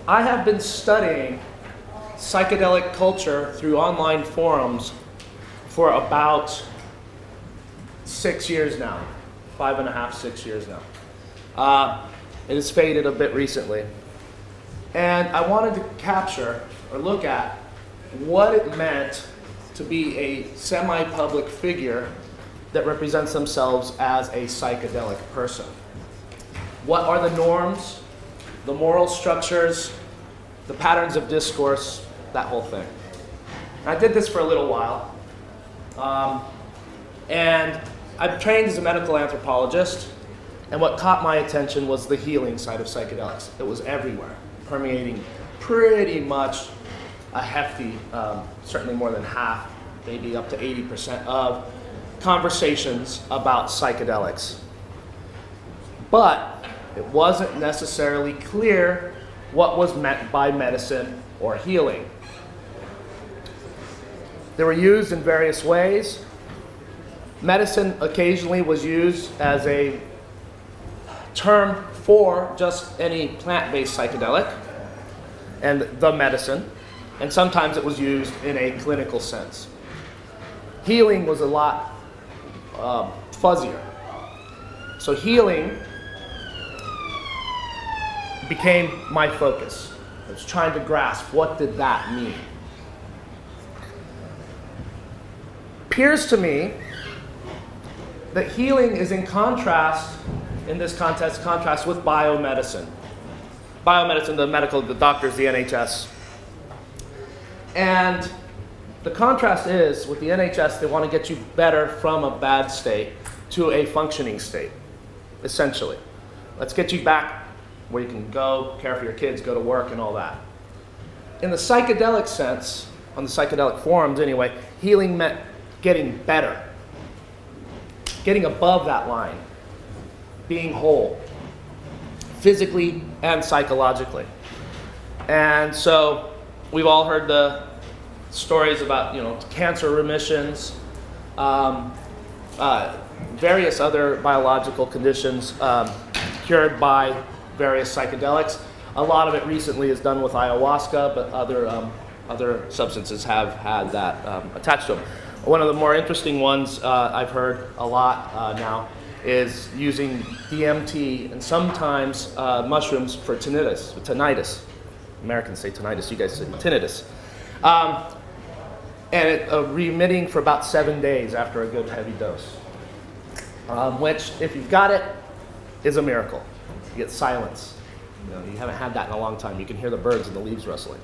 I have been studying psychedelic culture through online forums for about 6 years now. 5.5, 6 years now. It has faded a bit recently. And I wanted to capture or look at what it meant to be a semi-public figure that represents themselves as a psychedelic person. What are the norms, the moral structures, the patterns of discourse, that whole thing. And I did this for a little while. And I'm trained as a medical anthropologist, and what caught my attention was the healing side of psychedelics. It was everywhere, permeating pretty much a hefty, certainly more than half, maybe up to 80% of conversations about psychedelics. But it wasn't necessarily clear what was meant by medicine or healing. They were used in various ways. Medicine occasionally was used as a term for just any plant-based psychedelic and the medicine, and sometimes it was used in a clinical sense. Healing was a lot fuzzier. So healing became my focus. I was trying to grasp, what did that mean? Appears to me that healing is in contrast, in this contrast with biomedicine. Biomedicine, the doctors, the NHS. And the contrast is, with the NHS, they want to get you better from a bad state to a functioning state, essentially. Let's get you back where you can go, care for your kids, go to work, and all that. In the psychedelic sense, on the psychedelic forums anyway, healing meant getting better, getting above that line, being whole, physically and psychologically. And so we've all heard the stories about, cancer remissions, various other biological conditions cured by various psychedelics. A lot of it recently is done with ayahuasca, but other substances have had that attached to them. One of the more interesting ones I've heard a lot now is using DMT and sometimes mushrooms for tinnitus. Americans say tinnitus, you guys say tinnitus. And it remitting for about 7 days after a good heavy dose. Which, if you've got it, is a miracle. You get silence. You haven't had that in a long time. You can hear the birds and the leaves rustling.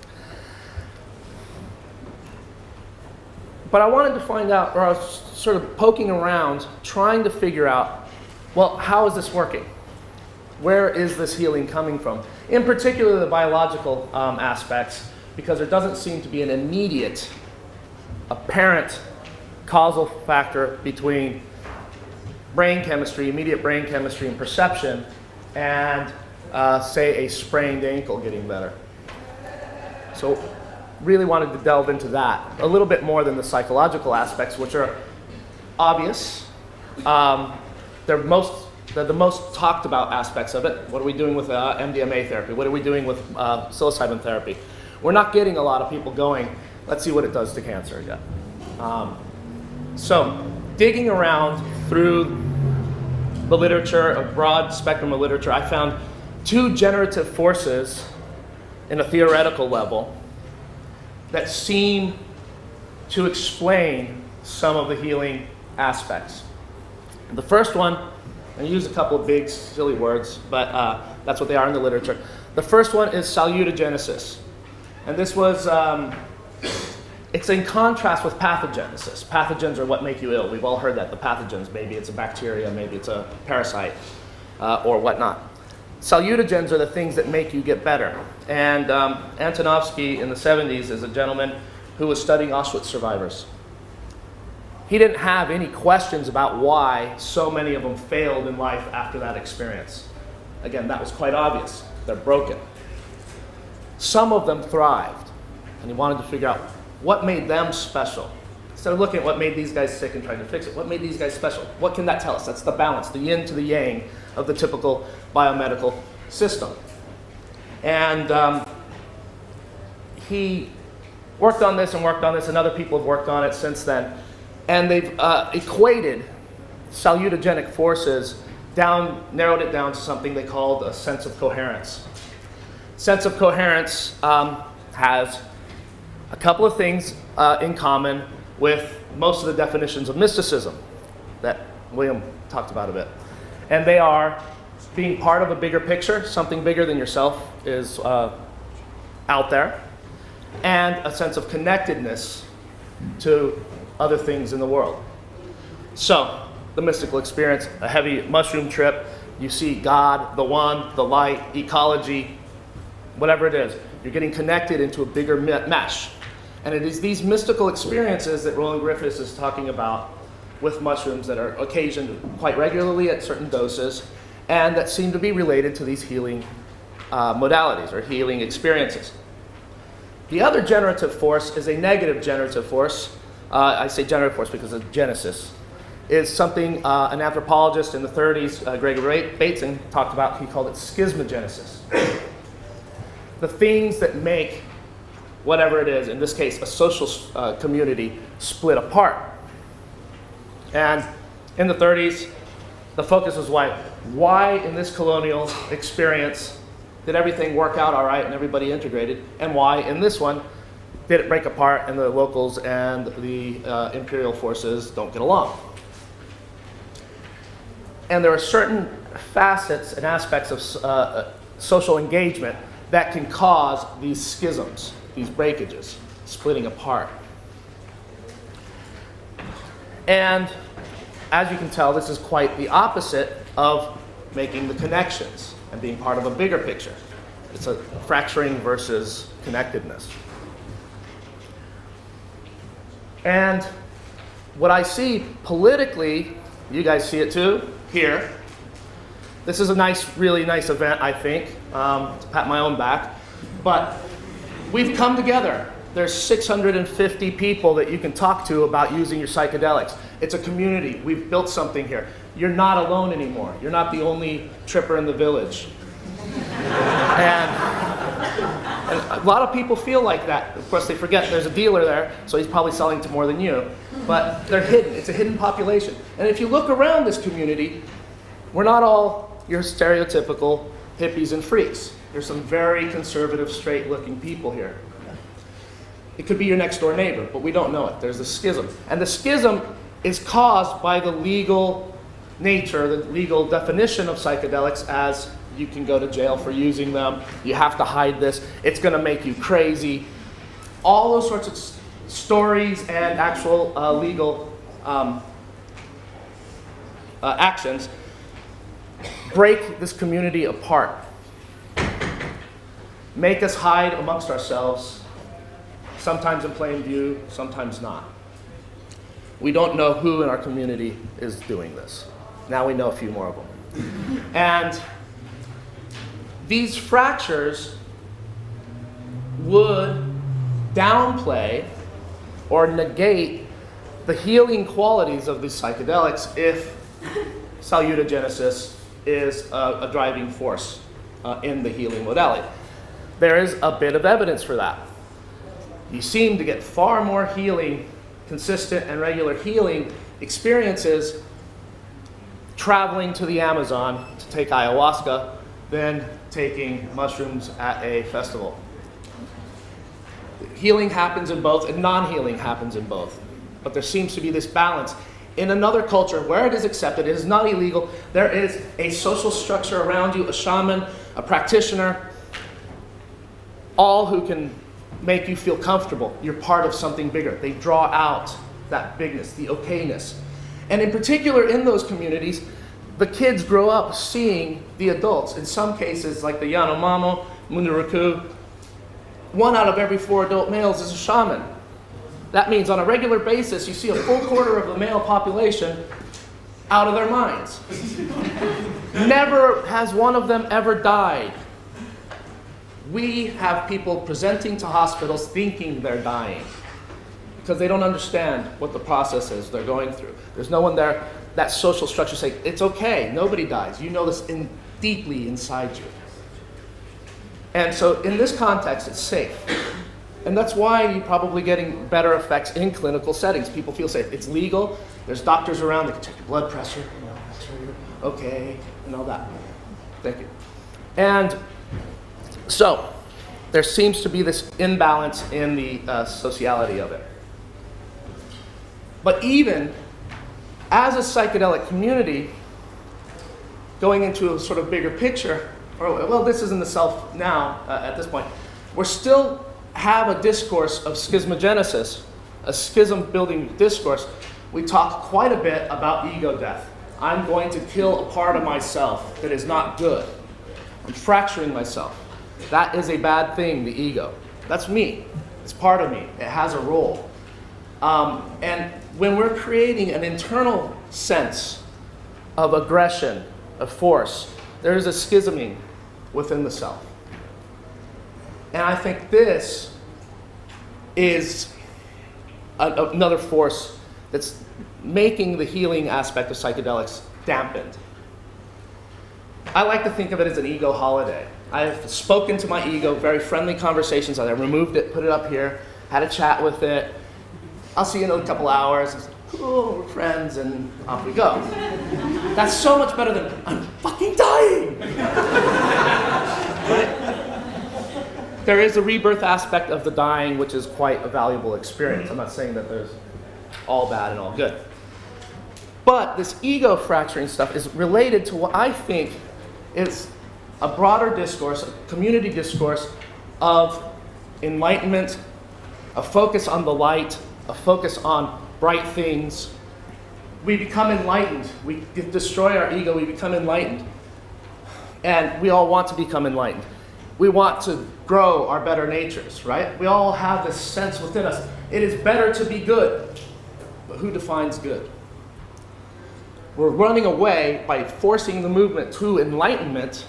But I wanted to find out, or I was sort of poking around, trying to figure out, well, how is this working? Where is this healing coming from? In particular, the biological aspects, because there doesn't seem to be an immediate, apparent causal factor between brain chemistry, immediate brain chemistry and perception, and say a sprained ankle getting better. So really wanted to delve into that a little bit more than the psychological aspects, which are obvious. They're the most talked about aspects of it. What are we doing with MDMA therapy? What are we doing with psilocybin therapy? We're not getting a lot of people going, let's see what it does to cancer yet. So digging around through the literature, a broad spectrum of literature, I found two generative forces in a theoretical level that seem to explain some of the healing aspects. The first one, I use a couple of big, silly words, but that's what they are in the literature. The first one is salutogenesis. And this was, it's in contrast with pathogenesis. Pathogens are what make you ill. We've all heard that, the pathogens. Maybe it's a bacteria, maybe it's a parasite, or whatnot. Salutogens are the things that make you get better. And Antonovsky in the 70s is a gentleman who was studying Auschwitz survivors. He didn't have any questions about why so many of them failed in life after that experience. Again, that was quite obvious. They're broken. Some of them thrived, and he wanted to figure out what made them special. Instead of looking at what made these guys sick and trying to fix it, what made these guys special? What can that tell us? That's the balance, the yin to the yang of the typical biomedical system. And he worked on this and worked on this, and other people have worked on it since then. And they've equated salutogenic forces narrowed it down to something they called a sense of coherence. Sense of coherence has a couple of things in common with most of the definitions of mysticism that William talked about a bit. And they are being part of a bigger picture, something bigger than yourself is out there, and a sense of connectedness to other things in the world. So, the mystical experience, a heavy mushroom trip, you see God, the one, the light, ecology, whatever it is. You're getting connected into a bigger mesh. And it is these mystical experiences that Roland Griffiths is talking about with mushrooms that are occasioned quite regularly at certain doses, and that seem to be related to these healing modalities or healing experiences. The other generative force is a negative generative force. I say generative force because of Genesis. Is something an anthropologist in the 30s, Gregory Bateson, talked about. He called it schismogenesis. The things that make whatever it is, in this case a social community, split apart. And in the 30s, the focus was why in this colonial experience did everything work out all right and everybody integrated, and why in this one did it break apart and the locals and the imperial forces don't get along. And there are certain facets and aspects of social engagement that can cause these schisms, these breakages, splitting apart. And as you can tell, this is quite the opposite of making the connections and being part of a bigger picture. It's a fracturing versus connectedness. And what I see politically, you guys see it too, here. This is a nice, really nice event, I think, to pat my own back. But we've come together. There's 650 people that you can talk to about using your psychedelics. It's a community. We've built something here. You're not alone anymore. You're not the only tripper in the village. And a lot of people feel like that. Of course, they forget there's a dealer there, so he's probably selling to more than you. But they're hidden. It's a hidden population. And if you look around this community, we're not all your stereotypical hippies and freaks. There's some very conservative, straight-looking people here. It could be your next-door neighbor, but we don't know it. There's a schism. And the schism is caused by the legal nature, the legal definition of psychedelics as you can go to jail for using them, you have to hide this, it's going to make you crazy. All those sorts of stories and actual legal actions break this community apart, make us hide amongst ourselves, sometimes in plain view, sometimes not. We don't know who in our community is doing this. Now we know a few more of them. And these fractures would downplay or negate the healing qualities of these psychedelics if salutogenesis is a driving force in the healing modality. There is a bit of evidence for that. You seem to get far more healing, consistent and regular healing experiences traveling to the Amazon to take ayahuasca than taking mushrooms at a festival. Healing happens in both, and non-healing happens in both. But there seems to be this balance. In another culture, where it is accepted, it is not illegal, there is a social structure around you, a shaman, a practitioner, all who can make you feel comfortable. You're part of something bigger. They draw out that bigness, the okayness. And in particular, in those communities, the kids grow up seeing the adults. In some cases, like the Yanomamo, Munduruku, 1 out of every 4 adult males is a shaman. That means on a regular basis, you see a full quarter of the male population out of their minds. Never has one of them ever died. We have people presenting to hospitals thinking they're dying because they don't understand what the process is they're going through. There's no one there, that social structure saying, it's okay, nobody dies. You know this deeply inside you. And so in this context, it's safe. And that's why you're probably getting better effects in clinical settings. People feel safe. It's legal. There's doctors around that can check your blood pressure, make sure you're okay, and all that. Thank you. And so there seems to be this imbalance in the sociality of it. But even as a psychedelic community, going into a sort of bigger picture, or well, this is in the self now at this point, we're still have a discourse of schismogenesis, a schism-building discourse. We talk quite a bit about ego death. I'm going to kill a part of myself that is not good. I'm fracturing myself. That is a bad thing, the ego. That's me. It's part of me. It has a role. And when we're creating an internal sense of aggression, of force, there is a schisming within the self. And I think this is another force that's making the healing aspect of psychedelics dampened. I like to think of it as an ego holiday. I've spoken to my ego, very friendly conversations. I removed it, put it up here, had a chat with it. I'll see you in a couple hours. It's like, cool, we're friends, and off we go. That's so much better than, I'm fucking dying! Right? There is a rebirth aspect of the dying, which is quite a valuable experience. I'm not saying that there's all bad and all good. But this ego fracturing stuff is related to what I think is a broader discourse, a community discourse of enlightenment, a focus on the light, a focus on bright things. We become enlightened. We destroy our ego, we become enlightened. And we all want to become enlightened. We want to grow our better natures, right? We all have this sense within us. It is better to be good. But who defines good? We're running away by forcing the movement to enlightenment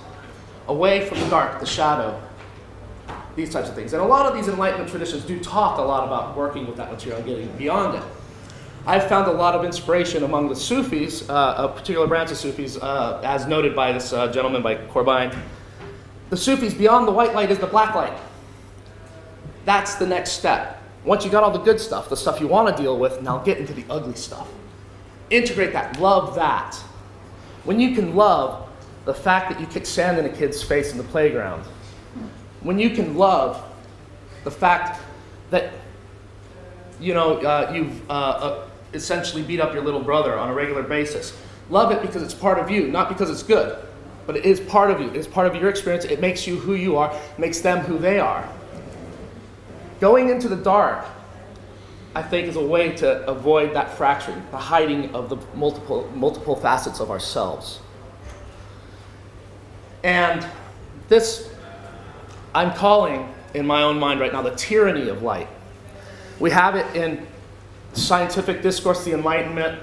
away from the dark, the shadow, these types of things. And a lot of these enlightenment traditions do talk a lot about working with that material and getting beyond it. I've found a lot of inspiration among the Sufis, a particular branch of Sufis, as noted by this gentleman, by Corbijn. The Sufis, beyond the white light is the black light. That's the next step. Once you got all the good stuff, the stuff you want to deal with, now get into the ugly stuff. Integrate that, love that. When you can love the fact that you kick sand in a kid's face in the playground, when you can love the fact that you've essentially beat up your little brother on a regular basis, love it because it's part of you, not because it's good. But it is part of you. It is part of your experience. It makes you who you are, makes them who they are. Going into the dark, I think, is a way to avoid that fracturing, the hiding of the multiple facets of ourselves. And this, I'm calling, in my own mind right now, the tyranny of light. We have it in scientific discourse, the Enlightenment.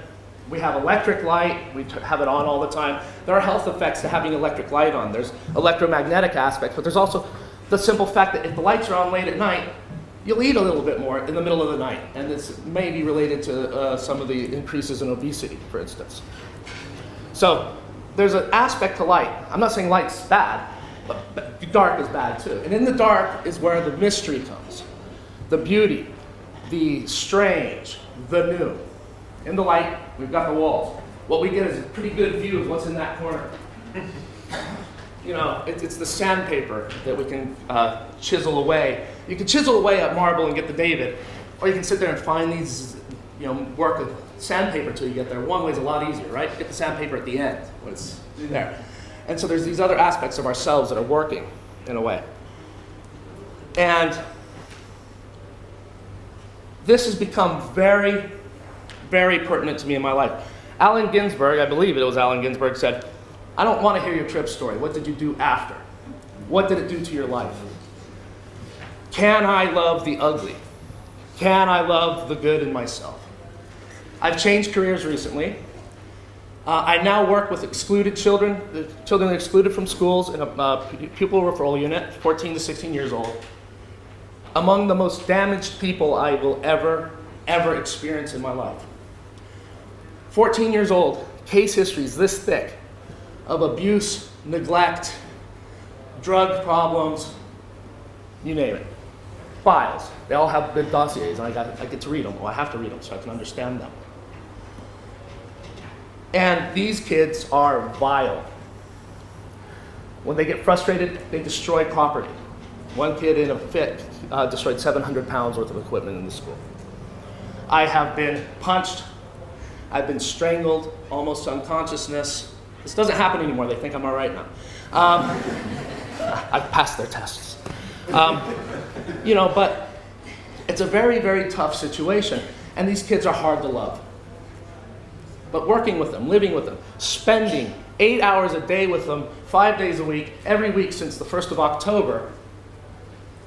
We have electric light. We have it on all the time. There are health effects to having electric light on. There's electromagnetic aspects, but there's also the simple fact that if the lights are on late at night, you'll eat a little bit more in the middle of the night. And this may be related to some of the increases in obesity, for instance. So there's an aspect to light. I'm not saying light's bad, but dark is bad too. And in the dark is where the mystery comes, the beauty, the strange, the new. In the light, we've got the walls. What we get is a pretty good view of what's in that corner. It's the sandpaper that we can chisel away. You can chisel away at marble and get the David, or you can sit there and find these, work of sandpaper till you get there. One way's a lot easier, right? Get the sandpaper at the end when it's there. And so there's these other aspects of ourselves that are working in a way. And this has become very, very pertinent to me in my life. Allen Ginsberg, I believe it was Allen Ginsberg, said, I don't want to hear your trip story. What did you do after? What did it do to your life? Can I love the ugly? Can I love the good in myself? I've changed careers recently. I now work with excluded children, the children excluded from schools in a pupil referral unit, 14 to 16 years old. Among the most damaged people I will ever experience in my life. 14 years old, case histories this thick of abuse, neglect, drug problems, you name it. files. They all have big dossiers, and I get to read them, or I have to read them so I can understand them. And these kids are vile. When they get frustrated, they destroy property. One kid in a fit destroyed 700 pounds worth of equipment in the school. I have been punched. I've been strangled, almost to unconsciousness. This doesn't happen anymore. They think I'm all right now. I've passed their tests. But it's a very, very tough situation. And these kids are hard to love. But working with them, living with them, spending 8 hours a day with them, 5 days a week, every week since the 1st of October,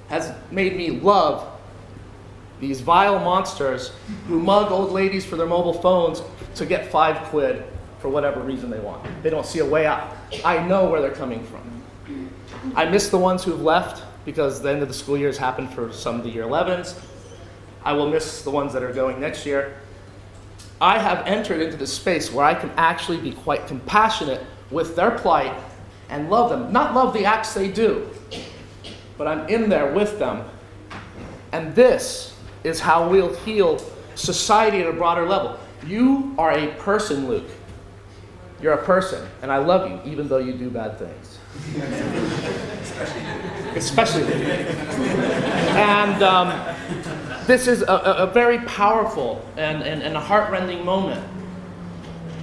has made me love these vile monsters who mug old ladies for their mobile phones to get £5 for whatever reason they want. They don't see a way out. I know where they're coming from. I miss the ones who've left because the end of the school year has happened for some of the year 11s. I will miss the ones that are going next year. I have entered into this space where I can actually be quite compassionate with their plight and love them. Not love the acts they do, but I'm in there with them. And this is how we'll heal society at a broader level. You are a person, Luke. You're a person, and I love you, even though you do bad things. Especially Luke. And this is a very powerful and a heart-rending moment.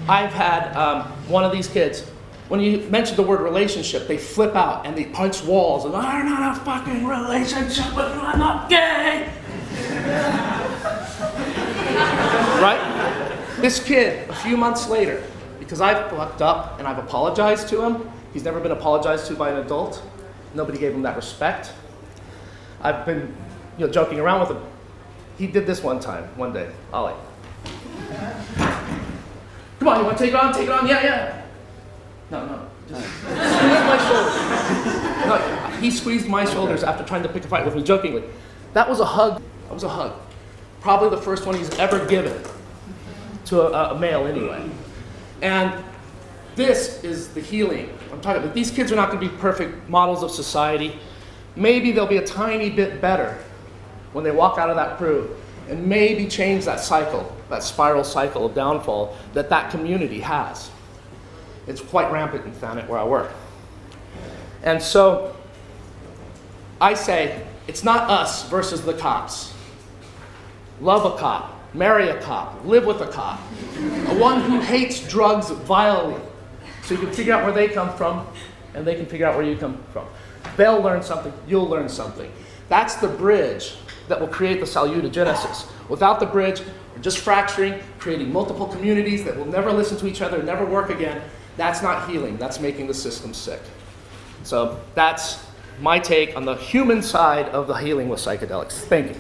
I've had one of these kids, when you mention the word relationship, they flip out and they punch walls and I'm not a fucking relationship with you, I'm not gay. Right? This kid, a few months later, because I've fucked up and I've apologized to him, he's never been apologized to by an adult. Nobody gave him that respect. I've been joking around with him. He did this one day. Ollie. Come on, you want to take it on? Take it on? Yeah. No. Just squeeze my shoulders. No, he squeezed my shoulders after trying to pick a fight with me jokingly. That was a hug. That was a hug. Probably the first one he's ever given to a male anyway. And this is the healing I'm talking about. These kids are not going to be perfect models of society. Maybe they'll be a tiny bit better when they walk out of that crew and maybe change that cycle, that spiral cycle of downfall that community has. It's quite rampant in Thanet where I work. And so I say, it's not us versus the cops. Love a cop, marry a cop, live with a cop. One who hates drugs vilely. So you can figure out where they come from and they can figure out where you come from. They'll learn something, you'll learn something. That's the bridge that will create the salutogenesis. Without the bridge, we're just fracturing, creating multiple communities that will never listen to each other, never work again. That's not healing, that's making the system sick. So that's my take on the human side of the healing with psychedelics. Thank you.